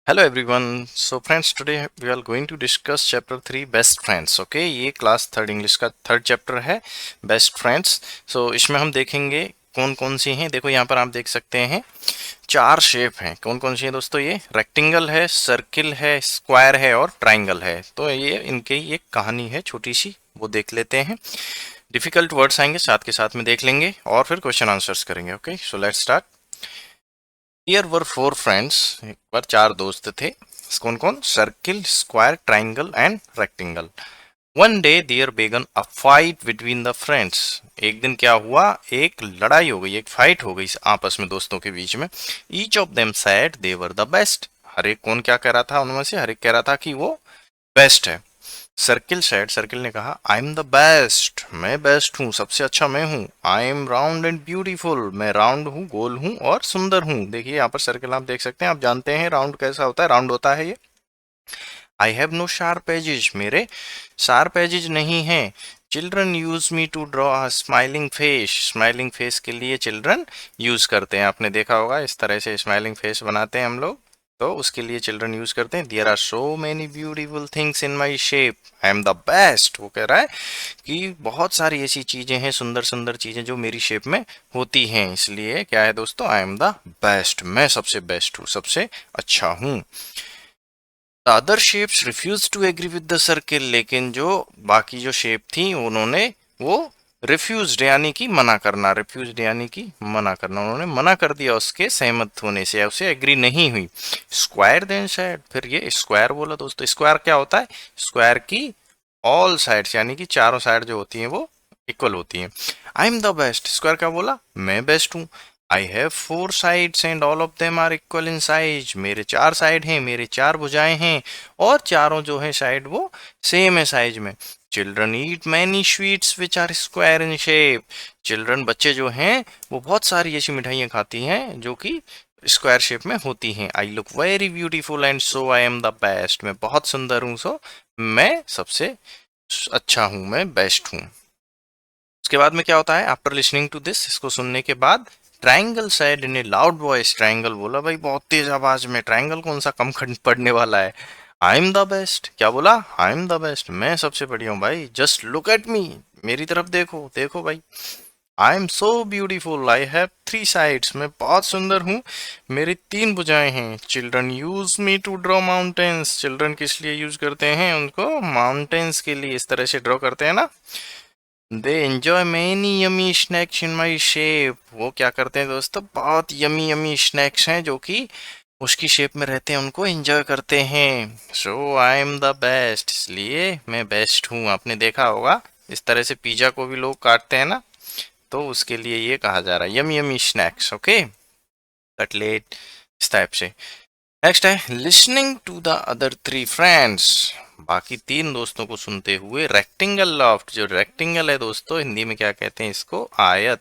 Hello everyone. So friends, today we are going to discuss chapter 3 best friends. Okay, ये class third English का third chapter है best friends. So इसमें हम देखेंगे कौन कौन सी हैं. देखो यहाँ पर आप देख सकते हैं चार शेप हैं. कौन कौन सी हैं दोस्तों? ये रेक्टेंगल है, सर्किल है, स्क्वायर है और ट्राइंगल है. तो ये इनके एक कहानी है छोटी सी, वो देख लेते हैं. डिफिकल्ट वर्ड्स आएंगे साथ के साथ में देख लेंगे और फिर क्वेश्चन आंसर्स करेंगे. Okay, so let's start. Here were four friends. एक बार चार दोस्त थे. कौन कौन? Circle, square, triangle and rectangle. One day there began a fight between the friends. एक दिन क्या हुआ? एक लड़ाई हो गई, एक फाइट हो गई आपस में दोस्तों के बीच में. Each of them said they were the best. हर एक कौन क्या कह रहा था उनमें से? हर एक कह रहा था कि वो बेस्ट है. सर्किल सेड, सर्किल ने कहा, आई एम द बेस्ट. मैं बेस्ट हूँ, सबसे अच्छा मैं हूँ. I am round and beautiful. मैं राउंड हूँ, गोल हूँ और सुंदर हूँ. देखिए यहाँ पर सर्किल आप देख सकते हैं. आप जानते हैं राउंड कैसा होता है? राउंड होता है ये. I have no sharp edges. मेरे शार्प एजेस नहीं है. Children use me to draw a smiling face. Smiling face के लिए चिल्ड्रन यूज करते हैं. आपने देखा होगा इस तरह से स्माइलिंग फेस बनाते हैं हम लोग, तो उसके लिए चिल्ड्रन यूज करते हैं. There are so many beautiful things in my shape. I am the best. वो कह रहा है कि बहुत सारी ऐसी चीजें हैं, सुंदर सुंदर चीजें जो मेरी शेप में होती हैं. इसलिए क्या है दोस्तों? I am the best. मैं सबसे बेस्ट हूँ, सबसे अच्छा हूँ. The other shapes refuse to agree with the circle. लेकिन जो बाकी जो शेप थी उन्होंने वो रिफ्यूज यानी कि मना करना. रिफ्यूज यानी कि मना करना. उन्होंने मना कर दिया उसके सहमत होने से, उसे एग्री नहीं हुई. Square then said. फिर ये स्क्वायर बोला दोस्तों. स्क्वायर क्या होता है? स्क्वायर की ऑल साइड्स यानी कि चारों साइड जो होती हैं वो इक्वल होती हैं. I am the best. Square क्या बोला? मैं बेस्ट हूँ. I have four sides and all of them are equal in size. मेरे चार साइड हैं, मेरे चार भुजाएं हैं और चारों जो है साइड वो सेम है साइज में. Children eat many sweets which are square in shape. Children बच्चे जो हैं वो बहुत सारी ऐसी मिठाइयाँ खाती हैं जो कि स्क्वायर शेप में होती हैं. I look very beautiful and so I am the best. मैं बहुत सुंदर हूँ, सो मैं सबसे अच्छा हूँ, मैं बेस्ट हूँ. उसके बाद में क्या होता है? आफ्टर लिसनिंग टू दिस, इसको सुनने के बाद, triangle said in A loud voice. Triangle बोला भाई बहुत तेज आवाज में. ट्राइंगल कौन सा कम पड़ने वाला है? I am the best. क्या बोला? I am the best. मैं सबसे बढ़िया हूँ भाई. Just look at me. मेरी तरफ देखो, देखो भाई. I am so beautiful. I have three sides. मैं बहुत सुंदर हूँ, मेरी तीन भुजाएं हैं. Children use me to draw mountains. Children किस लिए यूज करते हैं उनको? माउंटेन्स के लिए. इस तरह से ड्रॉ करते हैं ना. They enjoy many yummy snacks in my shape. वो क्या करते हैं दोस्तों? बहुत यमी यमी स्नैक्स हैं जो कि उसकी शेप में रहते हैं, उनको एंजॉय करते हैं. सो आई एम द बेस्ट. इसलिए मैं बेस्ट हूँ. आपने देखा होगा इस तरह से पिज्जा को भी लोग काटते हैं ना, तो उसके लिए ये कहा जा रहा है yummy yummy snacks. Okay, cutlet इस टाइप से. नेक्स्ट है listening to the other three friends. बाकी तीन दोस्तों को सुनते हुए रेक्टेंगल लॉफ्ट. जो रेक्टेंगल है दोस्तों, हिंदी में क्या कहते हैं इसको? आयत.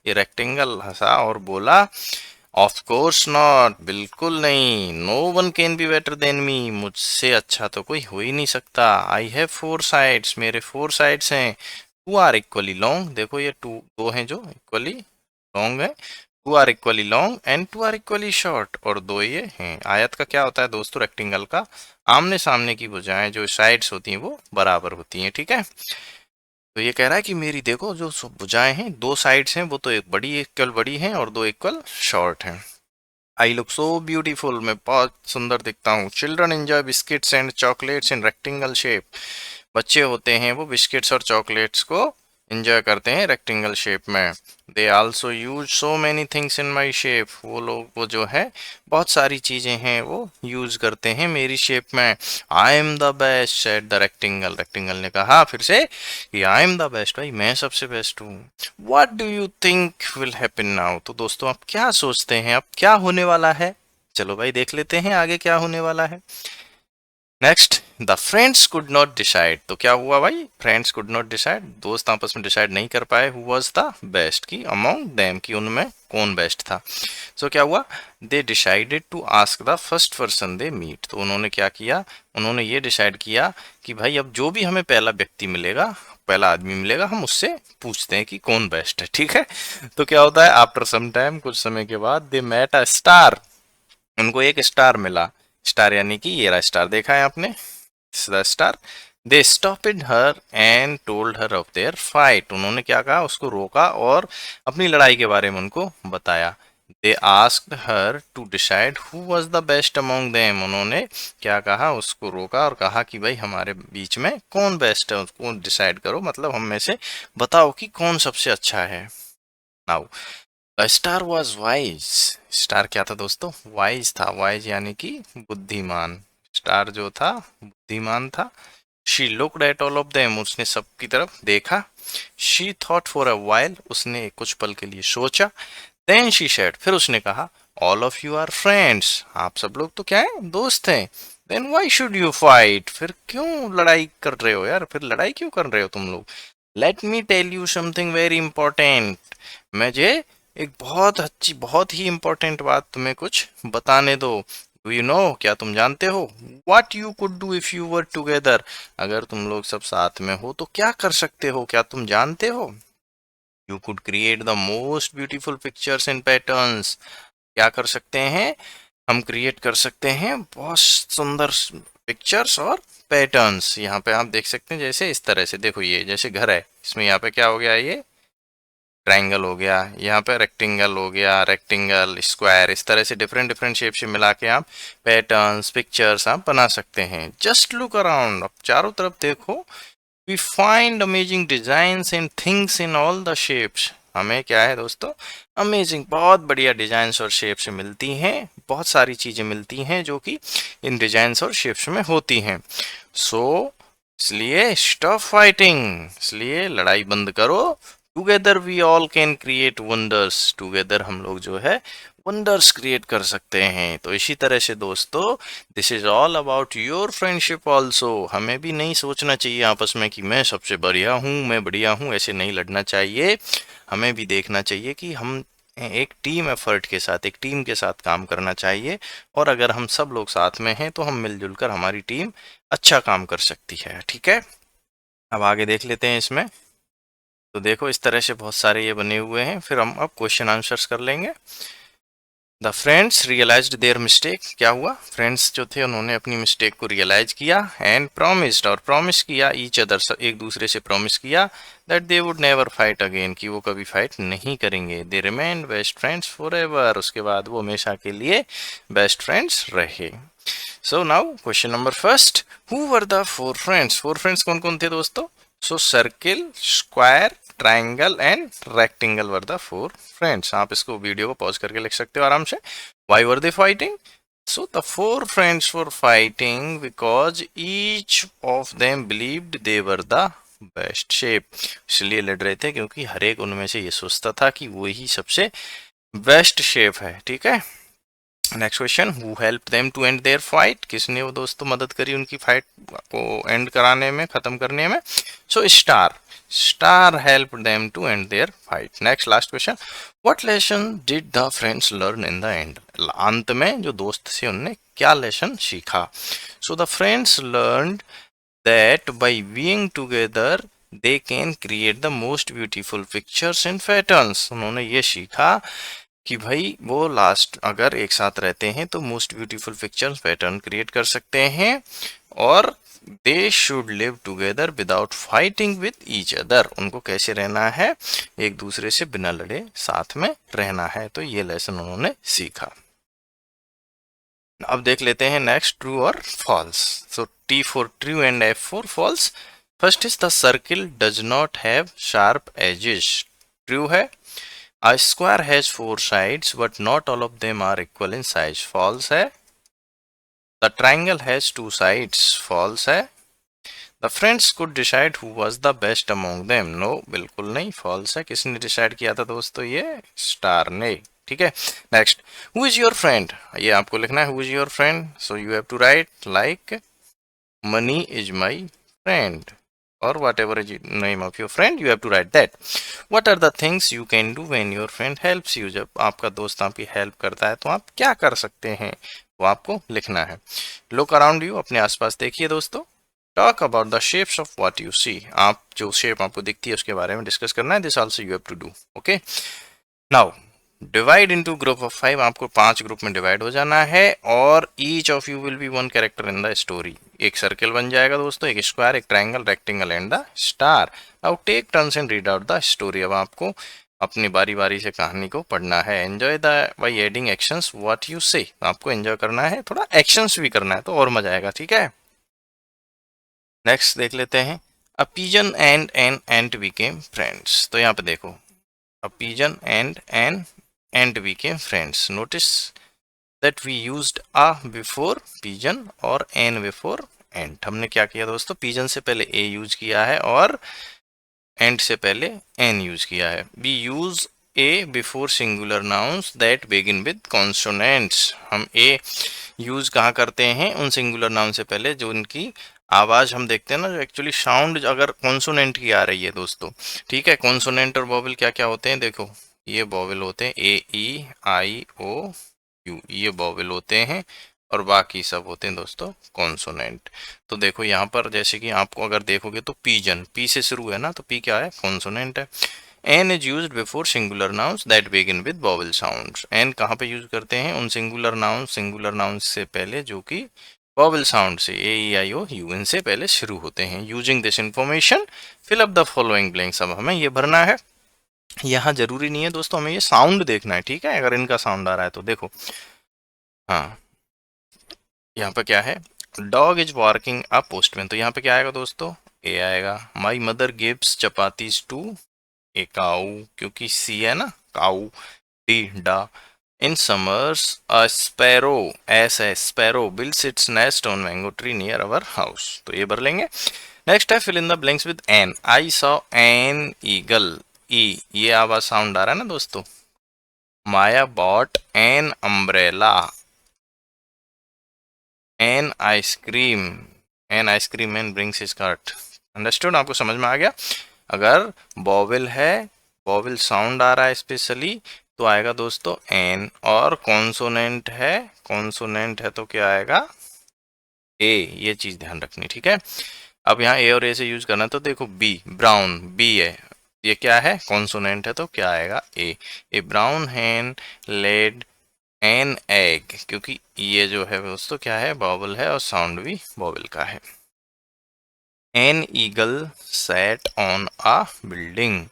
ये रेक्टेंगल हंसा और बोला, ऑफ कोर्स नॉट. बिल्कुल नहीं. No one can be better than me. मुझसे अच्छा तो कोई हो ही नहीं सकता. I have four sides. मेरे फोर साइड्स हैं. Two are equally long. देखो ये टू दो हैं जो इक्वली लॉन्ग है. Two are equally long and two are equally short. और दो ये हैं. आयत का क्या होता है दोस्तों? रेक्टेंगल का आमने सामने की भुजाएं जो साइड्स होती हैं वो बराबर होती हैं. ठीक है, तो ये कह रहा है कि मेरी देखो जो भुजाएं हैं, दो साइड्स हैं, वो तो एक बड़ी इक्वल बड़ी हैं और दो इक्वल शॉर्ट हैं. I look so beautiful. मैं बहुत सुंदर दिखता हूँ. Children enjoy biscuits and chocolates in rectangle shape. बच्चे होते हैं वो बिस्किट्स और चॉकलेट्स को एंजॉय करते हैं रेक्टेंगल शेप में. They also use so many things in my shape. वो लोग वो जो है बहुत सारी चीजें हैं वो यूज करते हैं मेरी शेप में. आई am the best said the rectangle. Rectangle ने कहा फिर से कि आई एम द बेस्ट. भाई मैं सबसे बेस्ट हूँ. What do you think will happen now. तो दोस्तों आप क्या सोचते हैं अब क्या होने वाला है? चलो भाई देख लेते हैं आगे क्या होने वाला है. Next, the friends could not decide. तो क्या हुआ भाई? Friends could not decide. दोस्त आपस में डिसाइड नहीं कर पाए हु वाज द बेस्ट, की अमोंग देम, की उनमें कौन बेस्ट था. सो क्या हुआ? They decided to ask the first person they meet. तो उन्होंने क्या किया? उन्होंने ये डिसाइड किया कि भाई अब जो भी हमें पहला व्यक्ति मिलेगा, पहला आदमी मिलेगा, हम उससे पूछते हैं कि कौन बेस्ट है. ठीक है, तो क्या होता है? आफ्टर सम टाइम, कुछ समय के बाद, दे मेट अ स्टार. उनको एक स्टार मिला. स्टार यानी कि ये रहा स्टार, देखा है आपने star. They stopped her and told her of their fight, उन्होंने क्या कहा, उसको रोका और अपनी लड़ाई के बारे में उनको बताया। They asked her to decide who was the best among them, उन्होंने क्या कहा, उसको रोका और कहा कि भाई हमारे बीच में कौन बेस्ट है, उसको डिसाइड करो, मतलब हम में से बताओ कि कौन सबसे अच्छा है। Now star was wise, star क्या था दोस्तों, वाइज था, वाइज यानी कि बुद्धिमान, स्टार जो था बुद्धिमान था। She looked at all of them, उसने सबकी तरफ देखा। She thought for a while, उसने कुछ पल के लिए सोचा। देन शी सेड, फिर उसने कहा, all of you are friends, आप सब लोग तो क्या है, दोस्त हैं। Then why should you fight, फिर क्यों लड़ाई कर रहे हो यार, फिर लड़ाई क्यों कर रहे हो तुम लोग। Let me tell you something very important, मुझे एक बहुत अच्छी बहुत ही इंपॉर्टेंट बात तुम्हें कुछ बताने दो। डू यू नो, क्या तुम जानते हो, what you could do if you were together, अगर तुम लोग सब साथ में हो तो क्या कर सकते हो, क्या तुम जानते हो। You could create the most beautiful pictures in patterns, क्या कर सकते हैं, हम क्रिएट कर सकते हैं बहुत सुंदर पिक्चर्स और पैटर्न्स। यहाँ पे आप देख सकते हैं जैसे इस तरह से, देखो ये जैसे घर है, इसमें यहाँ पे क्या हो गया, ये ट्रायंगल हो गया, यहाँ पे रेक्टेंगल हो गया, रेक्टेंगल स्क्वायर, इस तरह से डिफरेंट डिफरेंट शेप से मिला के आप पैटर्न्स पिक्चर्स आप बना सकते हैं। जस्ट लुक अराउंड, अब चारों तरफ देखो। We find amazing designs and things in all the shapes, हमें क्या है दोस्तों, अमेजिंग बहुत बढ़िया डिजाइन्स और शेप्स मिलती हैं, बहुत सारी चीजें मिलती हैं जो कि इन डिजाइन्स और शेप्स में होती हैं। सो इसलिए स्टॉप फाइटिंग, इसलिए लड़ाई बंद करो। Together we all can create wonders, together हम लोग जो है वंडर्स क्रिएट कर सकते हैं। तो इसी तरह से दोस्तों, this is all about your friendship also, हमें भी नहीं सोचना चाहिए आपस में कि मैं सबसे बढ़िया हूँ, मैं बढ़िया हूँ, ऐसे नहीं लड़ना चाहिए। हमें भी देखना चाहिए कि हम एक टीम एफर्ट के साथ, एक टीम के साथ काम करना चाहिए, और अगर हम सब लोग साथ में हैं तो हम मिलजुल कर हमारी टीम अच्छा काम कर सकती है। ठीक है, अब आगे देख लेते हैं इसमें। तो देखो इस तरह से बहुत सारे ये बने हुए हैं, फिर हम अब क्वेश्चन आंसर्स कर लेंगे। The friends realised their mistake, क्या हुआ, फ्रेंड्स जो थे उन्होंने अपनी मिस्टेक को रियलाइज किया। एंड प्रॉमिस्ड, और प्रॉमिस किया, ईच अदर, एक दूसरे से प्रॉमिस किया, that they would never fight again, कि वो कभी फाइट नहीं करेंगे। They remain best friends for ever, उसके बाद वो हमेशा के लिए बेस्ट फ्रेंड्स रहे। So now question number first, who were the four friends, four friends कौन कौन थे दोस्तों। So circle, square, triangle and rectangle were the four friends. आप इसको वीडियो को पॉज करके लिख सकते हो आराम से। Why were they fighting, so the four friends were fighting because each of them believed they were the best shape, इसलिए लड़ रहे थे क्योंकि हर एक उनमें से ये सोचता था कि वो ही सबसे बेस्ट शेप है। ठीक है, next question, who help them to end their fight, किसने वो दोस्तों मदद करी उनकी फाइट को एंड कराने में, खत्म करने में। So star, star help them to end their fight. Next last question, what lesson did the friends learn in the end, अंत में जो दोस्त थे उनने क्या लेसन सीखा। So the friends learned that by being together they can create the most beautiful pictures and patterns, उन्होंने ये सीखा कि भाई वो लास्ट अगर एक साथ रहते हैं तो most beautiful pictures pattern create कर सकते हैं, और they should live together without fighting with each other, उनको कैसे रहना है, एक दूसरे से बिना लड़े साथ में रहना है। तो ये लेसन उन्होंने सीखा। अब देख लेते हैं नेक्स्ट, ट्रू और false. So T for true and F for false. First is the circle does not have sharp edges, true है। A square has four sides, but not all of them are equal in size. False है. The triangle has two sides. False है. The friends could decide who was the best among them. No, बिल्कुल नहीं, false है। किसने decide किया था दोस्तों, ये स्टार ने। ठीक है, next, who is your friend, ये आपको लिखना है, who is your friend, so you have to write like money is my friend, or whatever is the name of your friend, you have to write that. What are the things you can do when your friend helps you, जब आपका दोस्त आपकी help करता है तो आप क्या कर सकते हैं, वो आपको लिखना है। लुक अराउंड यू, अपने आसपास देखिए दोस्तों। Talk about the shapes of what you see, आप जो शेप आपको दिखती है उसके बारे में डिस्कस करना है। This also you have to do. Okay, now divide into group of 5, आपको 5 ग्रुप में डिवाइड हो जाना है और each of you will be one character in the story. एक सर्किल बन जाएगा दोस्तों, एक स्क्वायर, एक triangle, rectangle and the star. Now take turns and read out the story. अब आपको अपनी बारी बारी से कहानी को पढ़ना है। Enjoy the by adding actions what you से। आपको एंजॉय करना है, थोड़ा एक्शंस भी करना है तो और मजा आएगा, ठीक है। नेक्स्ट देख लेते हैं। A pigeon and an ant became friends. तो यहाँ पे देखो, a pigeon and an ant became friends. Notice that we used a before pigeon और एन बिफोर एंट। हमने क्या किया दोस्तों, पिजन से पहले ए यूज किया है और एंड से पहले एन यूज किया है। We use a before singular nouns that begin with consonants. हम ए यूज कहाँ करते हैं, उन सिंगुलर नाउन से पहले जो उनकी आवाज हम देखते हैं ना, जो एक्चुअली साउंड अगर कॉन्सोनेंट की आ रही है दोस्तों, ठीक है। कॉन्सोनेंट और वोवेल क्या क्या होते हैं, देखो ये वोवेल होते हैं, ए ई आई ओ यू, ये वोवेल होते हैं और बाकी सब होते हैं दोस्तों कॉन्सोनेंट। तो देखो यहाँ पर जैसे कि आपको अगर देखोगे तो पीजन, पी से शुरू है ना, तो पी क्या है, कॉन्सोनेंट है। An is used before singular nouns that begin with vowel sounds. An कहाँ पे यूज करते हैं, उन सिंगुलर नाउन्स से पहले जो कि वोवेल साउंड से ए ई आई ओ यू इनसे पहले शुरू होते हैं। Using this information fill up the following blanks. अब हमें ये भरना है। यहाँ जरूरी नहीं है दोस्तों, हमें ये साउंड देखना है, ठीक है। अगर इनका साउंड आ रहा है तो देखो, हाँ यहाँ पे क्या है, dog is barking a postman. तो यहाँ पे क्या आएगा दोस्तों, ए आएगा। My mother gives chapatis to a cow, क्योंकि सी है ना, काऊ, डी डा। In summers a sparrow, s है sparrow, builds its nest on mango tree near our house. तो ये भर लेंगे। नेक्स्ट है fill in the blanks with an. I saw an eagle, e, ये आवाज साउंड आ रहा है ना दोस्तों। Maya bought an umbrella, an ice cream, an ice cream man brings his cart. Understood, आपको समझ में आ गया। अगर बॉवेल है, बॉवेल साउंड आ रहा है स्पेशली, तो आएगा दोस्तों एन। और कॉन्सोनेंट है, कॉन्सोनेंट है तो क्या आएगा, ए। ये चीज ध्यान रखनी, ठीक है। अब यहाँ ए और ए से यूज करना है, तो देखो बी, ब्राउन, बी है, ये क्या है, कॉन्सोनेंट है तो क्या आएगा, a. A brown hen laid an egg, क्योंकि ये जो है दोस्तों क्या है, बॉबल है और साउंड भी बॉबल का है। An eagle sat on a building,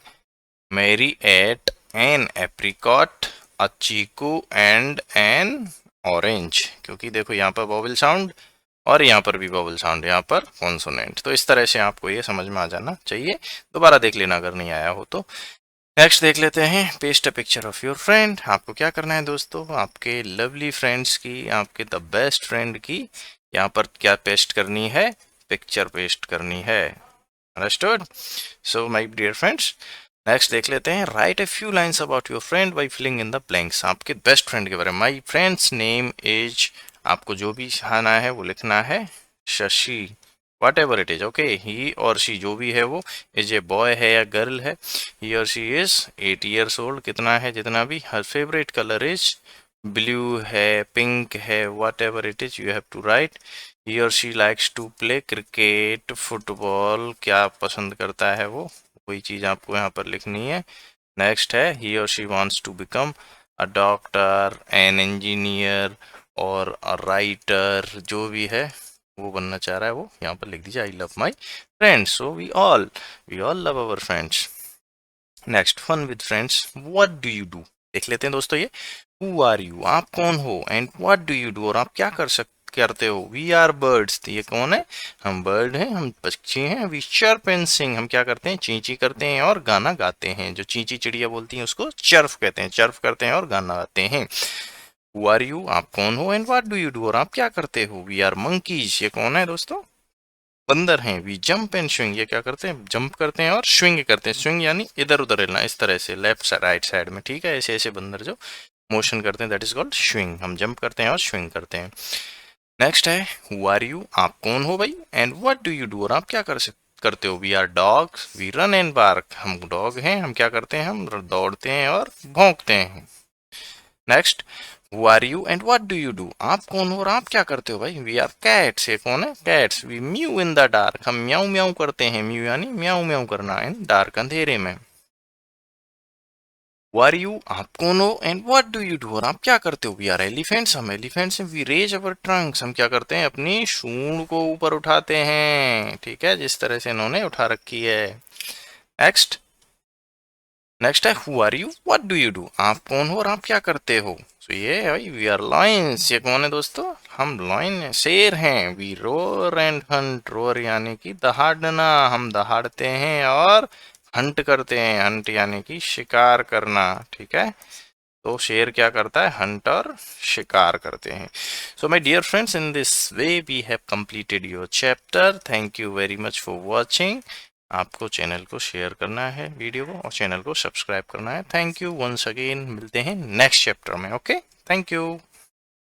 Mary ate an apricot, a chikoo and an orange, क्योंकि देखो यहाँ पर बॉबल साउंड और यहाँ पर भी बॉबल साउंड, यहाँ पर कॉन्सोनेंट। तो इस तरह से आपको ये समझ में आ जाना चाहिए। दोबारा देख लेना अगर नहीं आया हो तो। नेक्स्ट देख लेते हैं, paste a picture of your friend. आपको क्या करना है दोस्तों, आपके लवली फ्रेंड्स की, आपके द बेस्ट फ्रेंड की यहाँ पर क्या पेस्ट करनी है, पिक्चर पेस्ट करनी है। Understood. So my dear friends, next देख लेते हैं, write a few lines about your friend by filling in the blanks. आपके बेस्ट फ्रेंड के बारे में, माय फ्रेंड्स नेम इज, आपको जो भी आना है वो लिखना है, Shashi, whatever it is, okay. He और शी जो भी है वो, इज ए बॉय है या गर्ल है, ही और शी इज 8 years old, कितना है जितना भी। Her favourite colour is blue है, पिंक है, whatever it is you have to write. He और she likes to play cricket, football, क्या पसंद करता है वो, वही चीज़ आपको यहाँ पर लिखनी है। नेक्स्ट है, ही और she wants to become a doctor, an engineer और अ राइटर, जो भी है वो बनना चाह रहा है वो यहाँ पर लिख दीजिए, I love my friends. So we all love our friends. Next, fun with friends, what do you do. देख लेते हैं दोस्तों ये, हु आर यू, आप कौन हो, and what do you do, और आप क्या करते हो। वी आर बर्ड्स, ये कौन है, हम बर्ड हैं, हम पक्षी हैं। वी चर्प एंड सिंग, हम क्या करते हैं, चींची करते हैं और गाना गाते हैं। जो चींची चिड़िया बोलती हैं उसको चर्फ कहते हैं, चर्फ करते हैं और गाना गाते हैं। हु आर यू, आप कौन हो, and what do you do, और आप क्या करते हो। वी आर मंकीज, ये कौन है दोस्तों, बंदर हैं। वी जंप एंड स्विंग, ये क्या करते हैं, जंप करते हैं और स्विंग करते हैं। स्विंग यानी इधर उधर हिलना, इस तरह से लेफ्ट साइड राइट साइड में, ठीक है। ऐसे ऐसे बंदर जो मोशन करते हैं, दैट इज कॉल्ड स्विंग। हम जंप करते हैं और स्विंग करते हैं। नेक्स्ट है, हु आर यू, आप कौन हो भाई, and what do you do, और आप क्या करते हो। We are dogs, we run and bark, हम डॉग हैं, हम क्या करते हैं, हम दौड़ते हैं और भौंकते हैं। Next, who are you and what do you do, आप कौन हो और आप क्या करते हो भाई। वी आर कैट्स, ये कौन है, cats. We mew in the dark, हम म्याऊ म्याऊ करते हैं। म्यू यानी म्याऊ म्याऊ करना, इन डार्क, अंधेरे में। Who are you? आप कौन हो? And what do you do? और आप क्या करते हो? वी आर एलिफेंट्स, हम एलिफेंट्स हैं। वी रेज अवर ट्रंक्स, हम क्या करते हैं? अपनी सूंड को ऊपर उठाते हैं, ठीक है, जिस तरह से इन्होंने उठा रखी है। नेक्स्ट, नेक्स्ट है who are you, what do you do? आप कौन हो और आप क्या करते हो? तो ये है भाई, वी आर लॉयंस। ये कौन है दोस्तों? हम लॉयन हैं, शेर हैं। We roar and hunt, roar यानी कि दहाड़ना, हम दहाड़ते हैं और हंट करते हैं, हंट यानी कि शिकार करना, ठीक है। तो शेर क्या करता है? हंट और शिकार करते हैं। So my dear friends, in this way we have completed your chapter. Thank you very much for watching. आपको चैनल को शेयर करना है वीडियो को, और चैनल को सब्सक्राइब करना है। थैंक यू वंस अगेन, मिलते हैं नेक्स्ट चैप्टर में। Okay, thank you.